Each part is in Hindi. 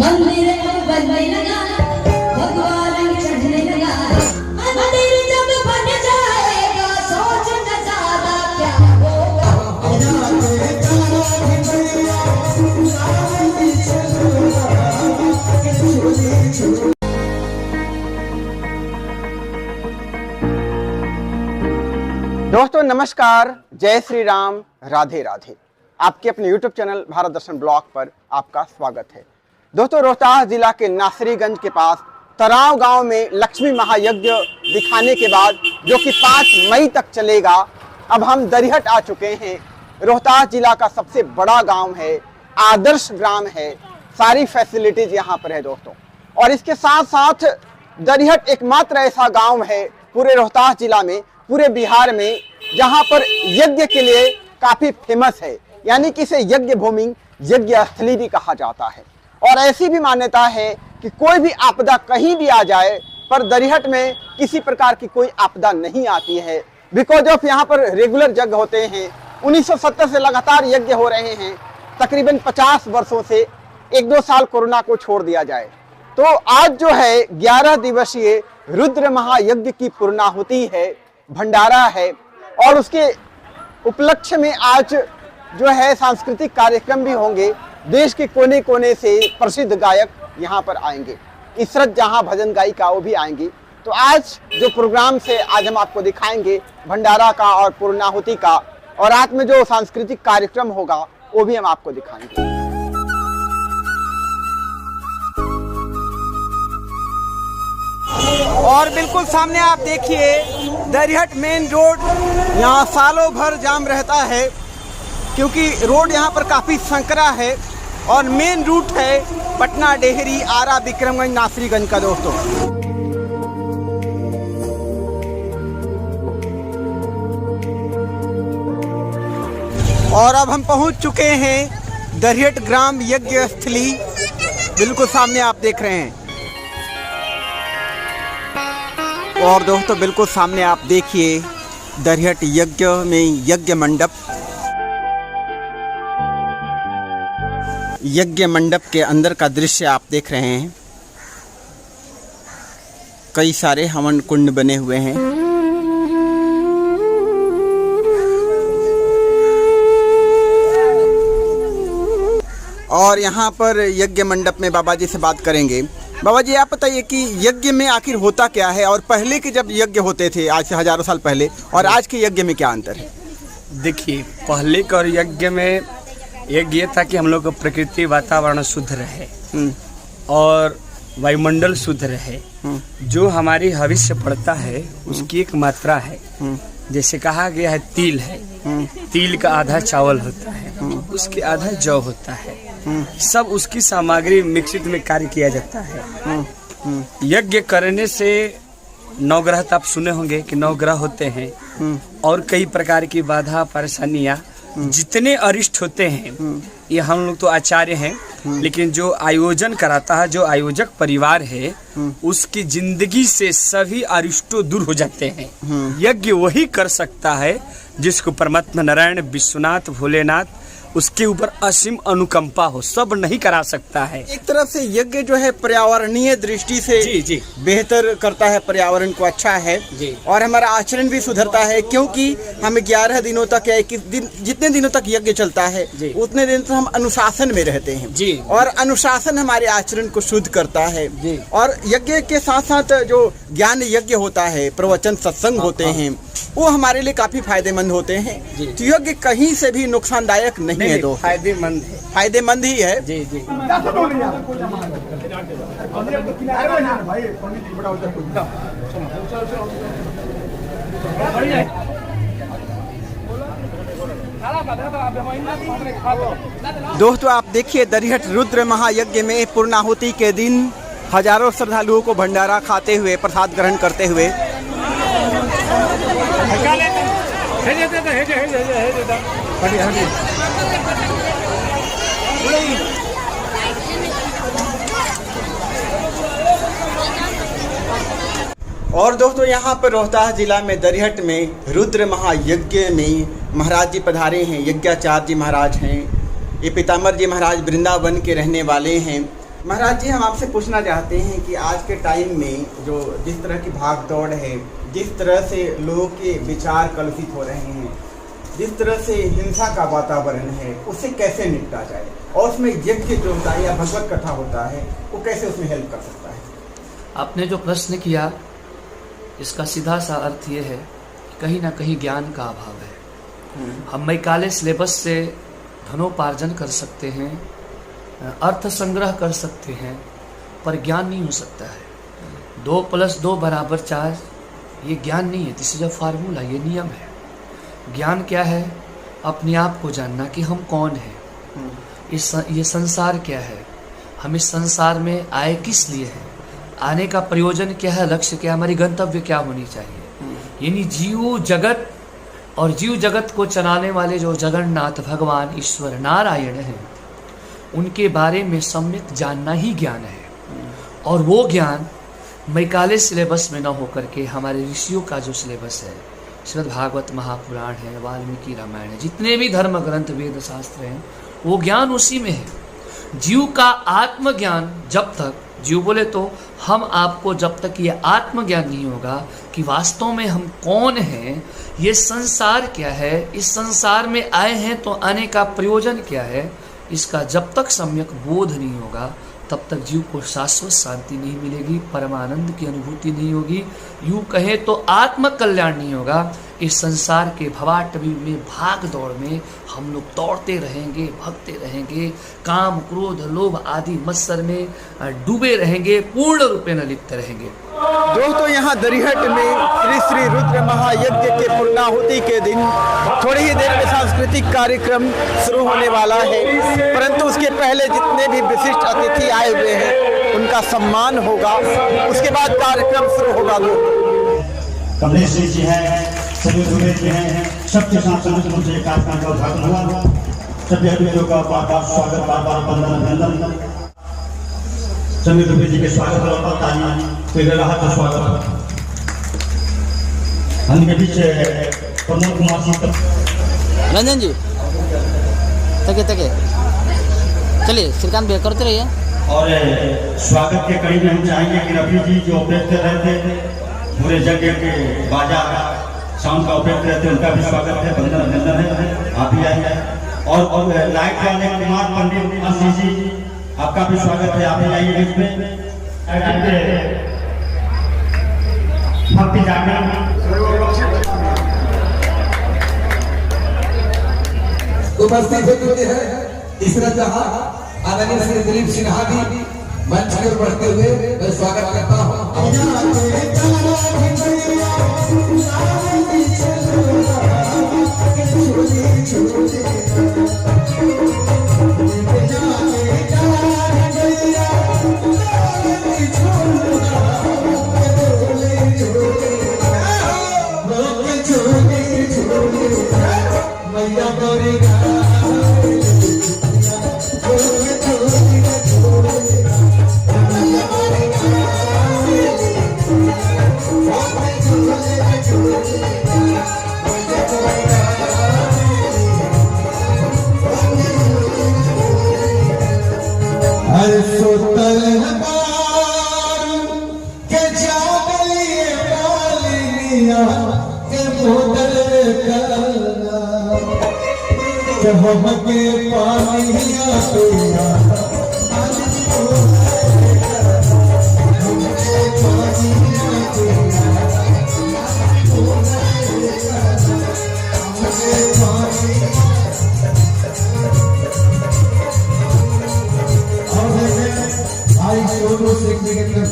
मंदिर अब बनने लगा, भगवान रंग चढ़ने लगा, मंदिर जब बन जाएगा सोच न ज्यादा क्या होगा। दोस्तों नमस्कार, जय श्री राम, राधे राधे। आपके अपने YouTube चैनल भारत दर्शन ब्लॉग पर आपका स्वागत है। दोस्तों रोहतास जिला के नासरीगंज के पास तराव गांव में लक्ष्मी महायज्ञ दिखाने के बाद जो कि 5 मई तक चलेगा, अब हम दरिहट आ चुके हैं। रोहतास जिला का सबसे बड़ा गांव है, आदर्श ग्राम है, सारी फैसिलिटीज यहाँ पर है दोस्तों। और इसके साथ साथ दरिहट एकमात्र ऐसा गाँव है पूरे रोहतास जिला में, पूरे बिहार में, जहां पर यज्ञ के लिए काफी फेमस है, यानी कि इसे यज्ञ भूमि, यज्ञ स्थली भी कहा जाता है। और ऐसी भी मान्यता है कि कोई भी आपदा कहीं भी आ जाए पर दरिहट में किसी प्रकार की कोई आपदा नहीं आती है, बिकॉज ऑफ यहाँ पर रेगुलर यज्ञ होते हैं। 1970 से लगातार यज्ञ हो रहे हैं, तकरीबन 50 वर्षों से, 1-2 साल कोरोना को छोड़ दिया जाए तो आज जो है 11 दिवसीय रुद्र महायज्ञ की पूर्णाहुति है, भंडारा है। और उसके उपलक्ष्य में आज जो है सांस्कृतिक कार्यक्रम भी होंगे। देश के कोने कोने से प्रसिद्ध गायक यहाँ पर आएंगे, इसरत जहाँ भजन गायिका वो भी आएंगी। तो आज जो प्रोग्राम से आज हम आपको दिखाएंगे भंडारा का और पूर्णाहुति का, और रात में जो सांस्कृतिक कार्यक्रम होगा वो भी हम आपको दिखाएंगे। और बिल्कुल सामने आप देखिए दरिहट मेन रोड, यहाँ सालों भर जाम रहता है क्योंकि रोड यहाँ पर काफ़ी संकरा है और मेन रूट है पटना, डेहरी, आरा, विक्रमगंज, नासरीगंज का दोस्तों। और अब हम पहुँच चुके हैं दरिहट ग्राम यज्ञ स्थली, बिल्कुल सामने आप देख रहे हैं। और दोस्तों बिल्कुल सामने आप देखिए दरिहट यज्ञ में यज्ञ मंडप, यज्ञ मंडप के अंदर का दृश्य आप देख रहे हैं। कई सारे हवन कुंड बने हुए हैं। और यहाँ पर यज्ञ मंडप में बाबा जी से बात करेंगे। बाबा जी आप बताइए कि यज्ञ में आखिर होता क्या है, और पहले के जब यज्ञ होते थे आज से हजारों साल पहले, और आज के यज्ञ में क्या अंतर है? देखिए, पहले के और यज्ञ में यज्ञ ये था कि हम लोग का प्रकृति वातावरण शुद्ध रहे और वायुमंडल शुद्ध रहे। जो हमारी हविष्य पड़ता है उसकी एक मात्रा है, जैसे कहा गया है तिल है, तिल का आधा चावल होता है, उसके आधा जौ होता है, सब उसकी सामग्री मिश्रित में कार्य किया जाता है। यज्ञ करने से नवग्रह आप सुने होंगे कि नवग्रह होते हैं और कई प्रकार की बाधा परेशानियां, जितने अरिष्ट होते हैं, ये हम लोग तो आचार्य हैं, लेकिन जो आयोजन कराता है, जो आयोजक परिवार है, उसकी जिंदगी से सभी अरिष्टों दूर हो जाते हैं। यज्ञ वही कर सकता है जिसको परमात्मा नारायण, विश्वनाथ, भोलेनाथ उसके ऊपर असीम अनुकंपा हो, सब नहीं करा सकता है। एक तरफ से यज्ञ जो है पर्यावरणीय दृष्टि से जी बेहतर करता है, पर्यावरण को अच्छा है जी। और हमारा आचरण भी सुधरता है, क्योंकि हम 11 दिनों तक या 21 दिन, जितने दिनों तक यज्ञ चलता है उतने दिन तक हम अनुशासन में रहते हैं जी। और अनुशासन हमारे आचरण को शुद्ध करता है जी। और यज्ञ के साथ साथ जो ज्ञान यज्ञ होता है, प्रवचन सत्संग होते हैं, वो हमारे लिए काफी फायदेमंद होते हैं। तो यज्ञ कहीं से भी नुकसानदायक नहीं है दोस्तों, फायदेमंद ही है। जी जी। दोस्तों आप देखिए दरिहट रुद्र महायज्ञ में पूर्णाहुति के दिन हजारों श्रद्धालुओं को भंडारा खाते हुए, प्रसाद ग्रहण करते हुए और दोस्तों यहाँ पर रोहतास जिला में दरिहट में रुद्र महायज्ञ में महाराज जी पधारे हैं। यज्ञाचार्य जी महाराज हैं, ये पीताम्बर जी महाराज वृंदावन के रहने वाले हैं महाराज जी, हम आपसे पूछना चाहते हैं कि आज के टाइम में जो जिस तरह की भाग दौड़ है, जिस तरह से लोगों के विचार कलुषित हो रहे हैं, जिस तरह से हिंसा का वातावरण है, उससे कैसे निपटा जाए, और उसमें यज्ञ जो होता है या भगवत कथा होता है वो कैसे उसमें हेल्प कर सकता है? आपने जो प्रश्न किया इसका सीधा सा अर्थ ये है कि कहीं ना कहीं ज्ञान का अभाव है। हम मैकाले सिलेबस से धनोपार्जन कर सकते हैं, अर्थ संग्रह कर सकते हैं, पर ज्ञान नहीं हो सकता है। 2 + 2 = 4 ये ज्ञान नहीं है, दिस इज अ फार्मूला, ये नियम है। ज्ञान क्या है? अपने आप को जानना कि हम कौन हैं, ये संसार क्या है, हम इस संसार में आए किस लिए हैं, आने का प्रयोजन क्या है, लक्ष्य क्या है, हमारी गंतव्य क्या होनी चाहिए। यानी जीव जगत और जीव जगत को चलाने वाले जो जगन्नाथ भगवान ईश्वर नारायण हैं, उनके बारे में सम्यक जानना ही ज्ञान है। और वो ज्ञान मैकाले सिलेबस में न होकर के हमारे ऋषियों का जो सिलेबस है, श्रीमद् भागवत महापुराण है, वाल्मीकि रामायण है, जितने भी धर्म ग्रंथ वेद शास्त्र हैं, वो ज्ञान उसी में है। जीव का आत्मज्ञान जब तक, जीव बोले तो हम आपको, जब तक ये आत्मज्ञान नहीं होगा कि वास्तव में हम कौन हैं, ये संसार क्या है, इस संसार में आए हैं तो आने का प्रयोजन क्या है, इसका जब तक सम्यक बोध नहीं होगा तब तक जीव को शाश्वत शांति नहीं मिलेगी, परमानंद की अनुभूति नहीं होगी, यूँ कहें तो आत्म कल्याण नहीं होगा। इस संसार के भवाटवी में, भाग दौड़ में हम लोग दौड़ते रहेंगे, भगते रहेंगे, काम क्रोध लोभ आदि मत्सर में डूबे रहेंगे, पूर्ण रूपे न लिप्त रहेंगे। दोस्तों, यहाँ दरिहट में श्री रुद्र महायज्ञ के पूर्णाहुति के दिन थोड़ी ही देर में सांस्कृतिक कार्यक्रम शुरू होने वाला है, परंतु उसके पहले जितने भी विशिष्ट अतिथि आए हुए हैं उनका सम्मान होगा, उसके बाद कार्यक्रम शुरू होगा। कमलेश जी हैं, सभी जी हैं, सबके साथ मुझे कार्यक्रम का उद्घाटन हुआ। सभी अतिथियों का बार-बार स्वागत, बार-बार अभिनंदन। सभी दुबे जी के स्वागत और ताली तेरे रहा का स्वागत। हमके पीछे प्रमोद कुमार सिंह, रंजन जी तके चलिए, श्रीकांत भैया करते रहिए। और स्वागत के कड़ी में हम चाहेंगे कि रफी जी जो ऑपरेट कर रहे थे पूरे जगह के बाजा साउंड का ऑपरेट करते हैं, उनका भी स्वागत है, अभिनंदन है, आप भी आइए। और लाइट वाले कुमार पंडित आशीष जी, आपका भी स्वागत है, आप भी आइए इसमें। भक्ति जागरण उपस्थित हो चुके हैं इसरत जहां आदरणीय श्री दिलीप सिन्हा जी मंच पर बढ़ते हुए मैं स्वागत करता हूं।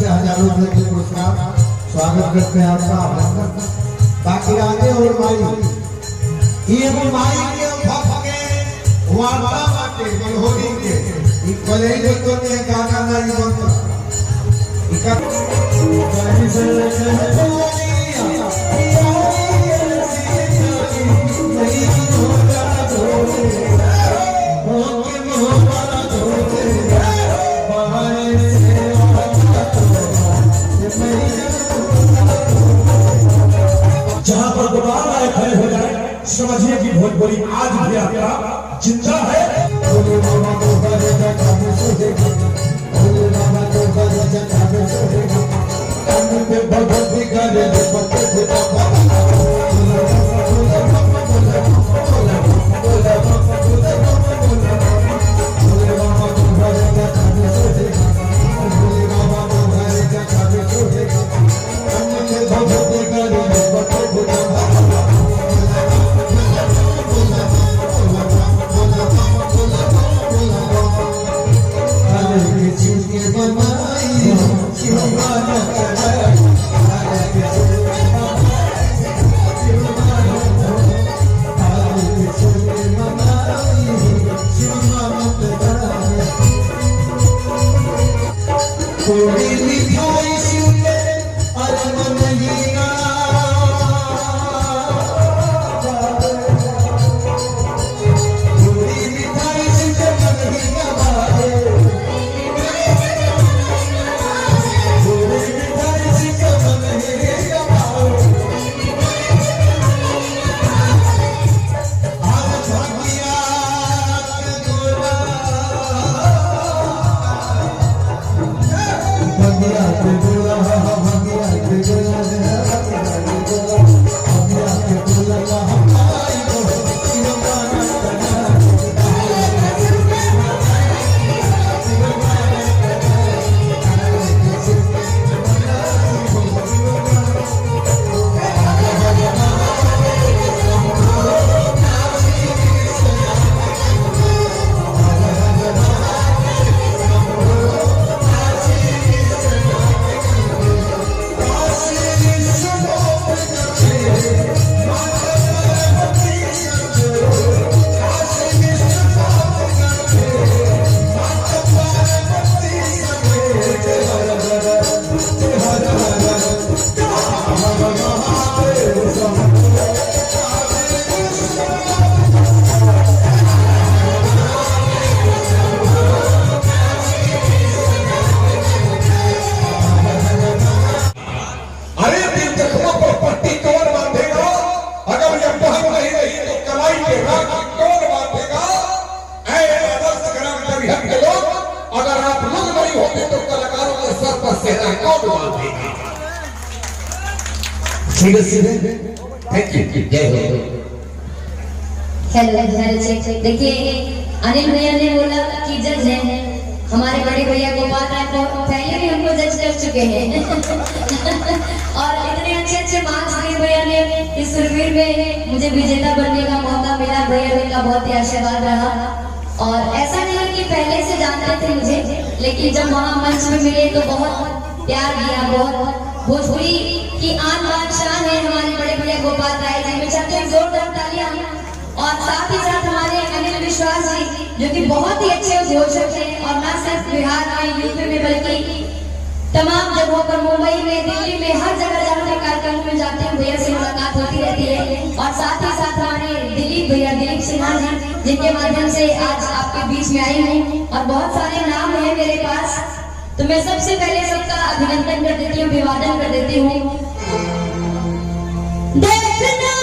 हजारों रुपए के पुरस्कार स्वागत करते हैं आपका। बाकी आगे और माई ये माई के भक्के वार्ता बाटे मनोहरी के ई कॉलेज तो ने गाना नहीं बनता इका गाड़ी से जहां पर दोबारा आए खड़े हो जाए, समझिए कि भोजपुरी आज भी आपका जिंदा है। थोड़ी मिठाई सुने अरे मन ही ना थोड़ी मिठाई सुने मन ही ना बारे थोड़ी मिठाई सुने मन ही ना बारे आज भागिया के गोरा भगिया के गोरा भगिया के गोरा भगिया के गोरा हमारी को अरे दिल जख्मों पर पट्टी कौन बांधेगा? अगर यह पहन नहीं रही तो कलाई के राखी कौन बांधेगा? ऐ आदर्श ग्राम कविहर के लोग, अगर आप लोग नहीं होते तो कलाकारों के सर पर सेहरा कौन बांधेगा? सीधे सीधे थैंक यू जय हो। हेलो चेक देखिए अनिल भैया ने बोला कि जज है हमारे बड़े भैया गोपाल राय को पहले भी हमको जज कर चुके हैं और इतने अच्छे मार्क्स दिए भैया ने इस सुरवीर में मुझे विजेता बनने का मौका मिला। भैया का बहुत ही आशीर्वाद रहा और ऐसा नहीं है कि पहले से जानते थे मुझे, लेकिन जब वहाँ मंच में मिले तो बहुत प्यार दिया। बहुत भोजपुरी की आन बान शान है हमारे बड़े भैया गोपाल राय जी। मैं चाहती हूँ जोरदार तालियां और साथ ही साथ हमारे अनिल विश्वास जी जो कि बहुत ही अच्छे घोषक हैं और न सिर्फ बिहार में यूपी में बल्कि तमाम जगहों पर मुंबई में दिल्ली में हर जगह जहाँ पे कार्यक्रम में जाते हैं भैया से मुलाकात होती रहती है। और साथ ही साथ हमारे दिलीप भैया दिलीप सिन्हा जी जिनके माध्यम से आज आपके बीच में आई हूँ और बहुत सारे नाम है मेरे पास, तो मैं सबसे पहले सबका अभिनंदन कर देती हूँ, अभिवादन कर देती हूँ। देखना